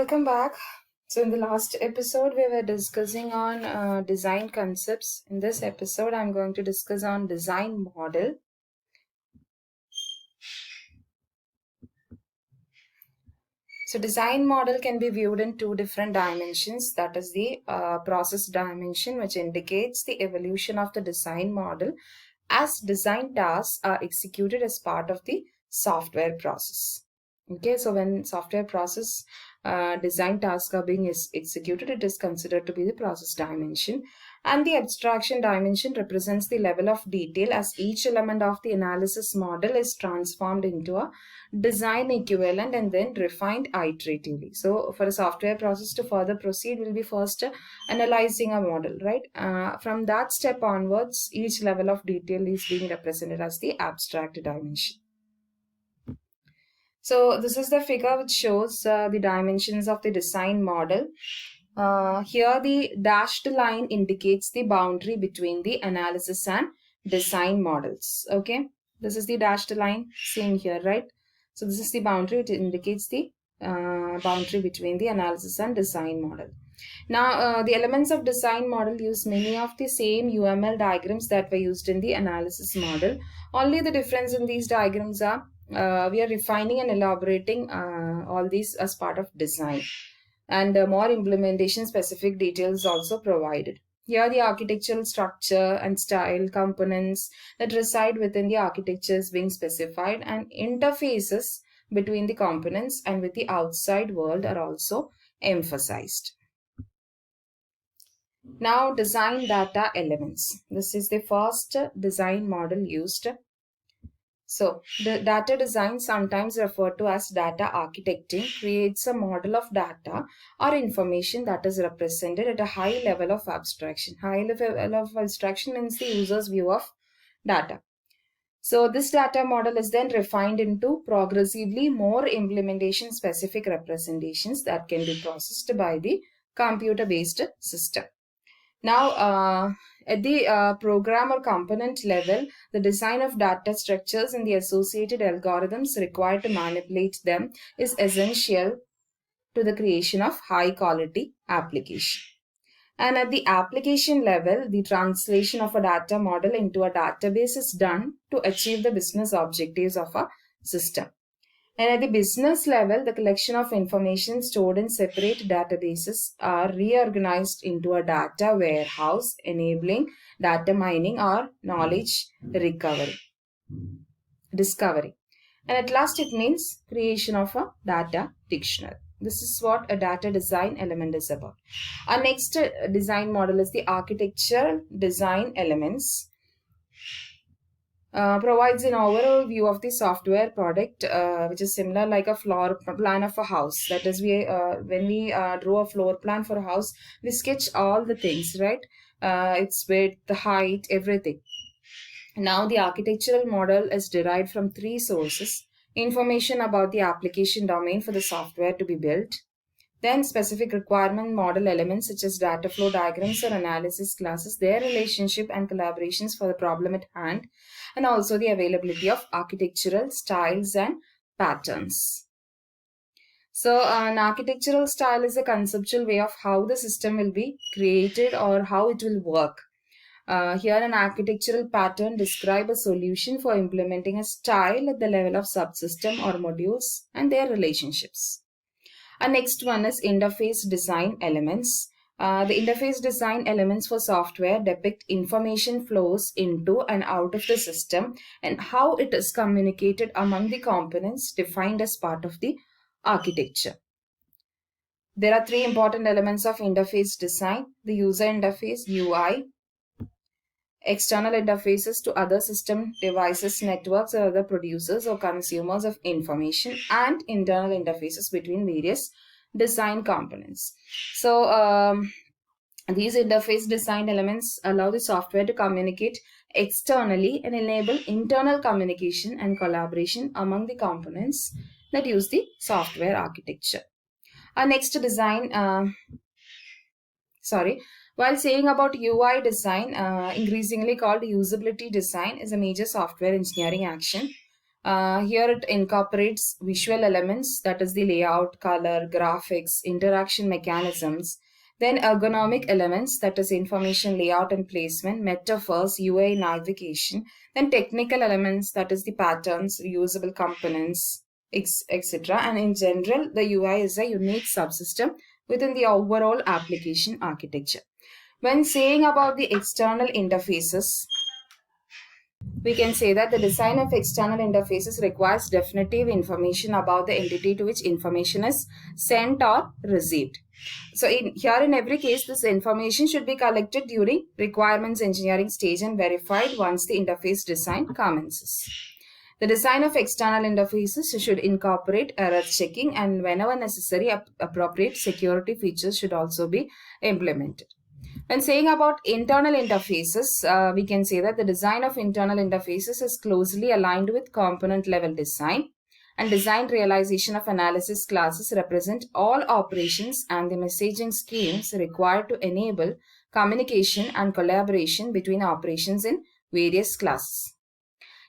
Welcome back. So, in the last episode, we were discussing on design concepts. In this episode, I'm going to discuss on design model. So, design model can be viewed in two different dimensions. That is the process dimension, which indicates the evolution of the design model as design tasks are executed as part of the software process. Okay, so when software process design tasks are being executed, it is considered to be the process dimension. And the abstraction dimension represents the level of detail as each element of the analysis model is transformed into a design equivalent and then refined iteratively. So for a software process to further proceed, we'll be first analyzing a model, right? From that step onwards, each level of detail is being represented as the abstract dimension. So this is the figure which shows the dimensions of the design model. Here the dashed line indicates the boundary between the analysis and design models. Okay, this is the dashed line seen here, right? So this is the boundary which indicates the boundary between the analysis and design model. Now, the elements of design model use many of the same UML diagrams that were used in the analysis model. Only the difference in these diagrams are we are refining and elaborating all these as part of design, and more implementation specific details also provided. Here the architectural structure and style components that reside within the architecture is being specified, and interfaces between the components and with the outside world are also emphasized. Now, design data elements. This is the first design model used. So, the data design, sometimes referred to as data architecting, creates a model of data or information that is represented at a high level of abstraction. High level of abstraction means the user's view of data. So, this data model is then refined into progressively more implementation specific representations that can be processed by the computer-based system. Now, at the program or component level, the design of data structures and the associated algorithms required to manipulate them is essential to the creation of high quality application. And at the application level, the translation of a data model into a database is done to achieve the business objectives of a system. And at the business level, the collection of information stored in separate databases are reorganized into a data warehouse, enabling data mining or knowledge discovery. And at last, it means creation of a data dictionary. This is what a data design element is about. Our next design model is the architectural design elements. Provides an overall view of the software product, which is similar like a floor plan of a house. That is, when we draw a floor plan for a house, we sketch all the things, right? Its width, the height, everything. Now, the architectural model is derived from three sources: information about the application domain for the software to be built, then specific requirement model elements such as data flow diagrams or analysis classes, their relationship and collaborations for the problem at hand, and also the availability of architectural styles and patterns. So, an architectural style is a conceptual way of how the system will be created or how it will work. Here, an architectural pattern describes a solution for implementing a style at the level of subsystem or modules and their relationships. Our next one is interface design elements. The interface design elements for software depict information flows into and out of the system and how it is communicated among the components defined as part of the architecture. There are three important elements of interface design: the user interface, UI, external interfaces to other system devices, networks, or other producers or consumers of information, and internal interfaces between various design components. So, these interface design elements allow the software to communicate externally and enable internal communication and collaboration among the components that use the software architecture. Our next design, while saying about UI design, increasingly called usability design, is a major software engineering action. Here it incorporates visual elements, that is the layout, color, graphics, interaction mechanisms. Then ergonomic elements, that is information layout and placement, metaphors, UI navigation. Then technical elements, that is the patterns, usable components, etc. And in general, the UI is a unique subsystem within the overall application architecture. When saying about the external interfaces, we can say that the design of external interfaces requires definitive information about the entity to which information is sent or received. So here in every case, this information should be collected during requirements engineering stage and verified once the interface design commences. The design of external interfaces should incorporate error checking, and whenever necessary, appropriate security features should also be implemented. When saying about internal interfaces, we can say that the design of internal interfaces is closely aligned with component level design, and design realization of analysis classes represent all operations and the messaging schemes required to enable communication and collaboration between operations in various classes.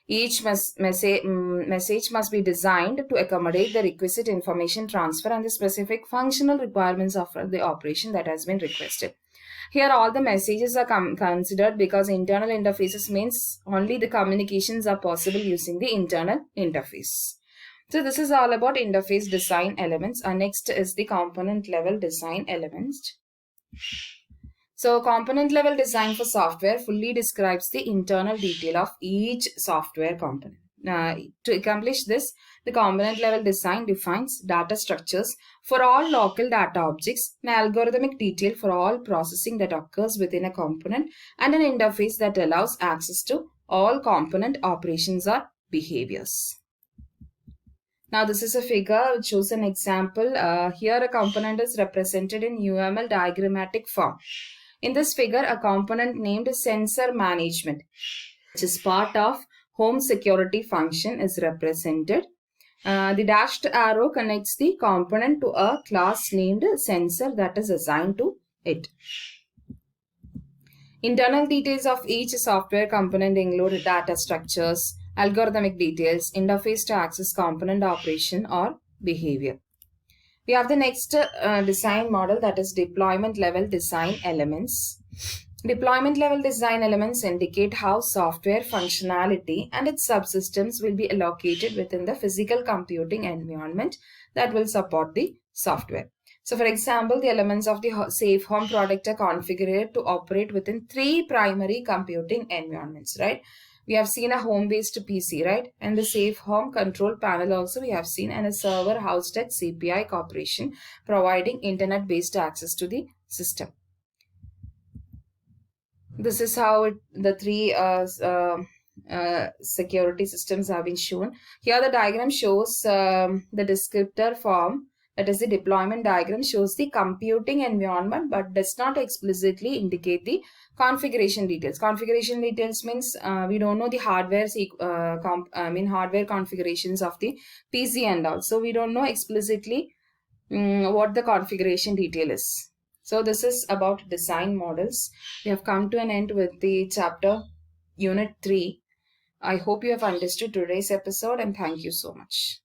Each message must be designed to accommodate the requisite information transfer and the specific functional requirements of the operation that has been requested. Here all the messages are considered because internal interfaces means only the communications are possible using the internal interface. So this is all about interface design elements. Next is the component level design elements. So component level design for software fully describes the internal detail of each software component. To accomplish this, the component level design defines data structures for all local data objects, an algorithmic detail for all processing that occurs within a component, and an interface that allows access to all component operations or behaviors. Now this is a figure which shows an example. Here a component is represented in UML diagrammatic form. In this figure, a component named sensor management, which is part of home security function, is represented. The dashed arrow connects the component to a class named sensor that is assigned to it. Internal details of each software component include data structures, algorithmic details, interface to access component operation or behavior. We have the next design model, that is deployment level design elements. Deployment level design elements indicate how software functionality and its subsystems will be allocated within the physical computing environment that will support the software. So for example, the elements of the safe home product are configured to operate within 3 primary computing environments, right? We have seen a home-based PC, right? And the safe home control panel also we have seen, and a server housed at CPI Corporation providing internet-based access to the system. This is how the 3 security systems have been shown. Here the diagram shows the descriptor form, that is the deployment diagram, shows the computing environment but does not explicitly indicate the configuration details. Configuration details means we don't know the hardware hardware configurations of the PC and all. So we don't know explicitly what the configuration detail is. So this is about design models. We have come to an end with the chapter unit 3. I hope you have understood today's episode, and thank you so much.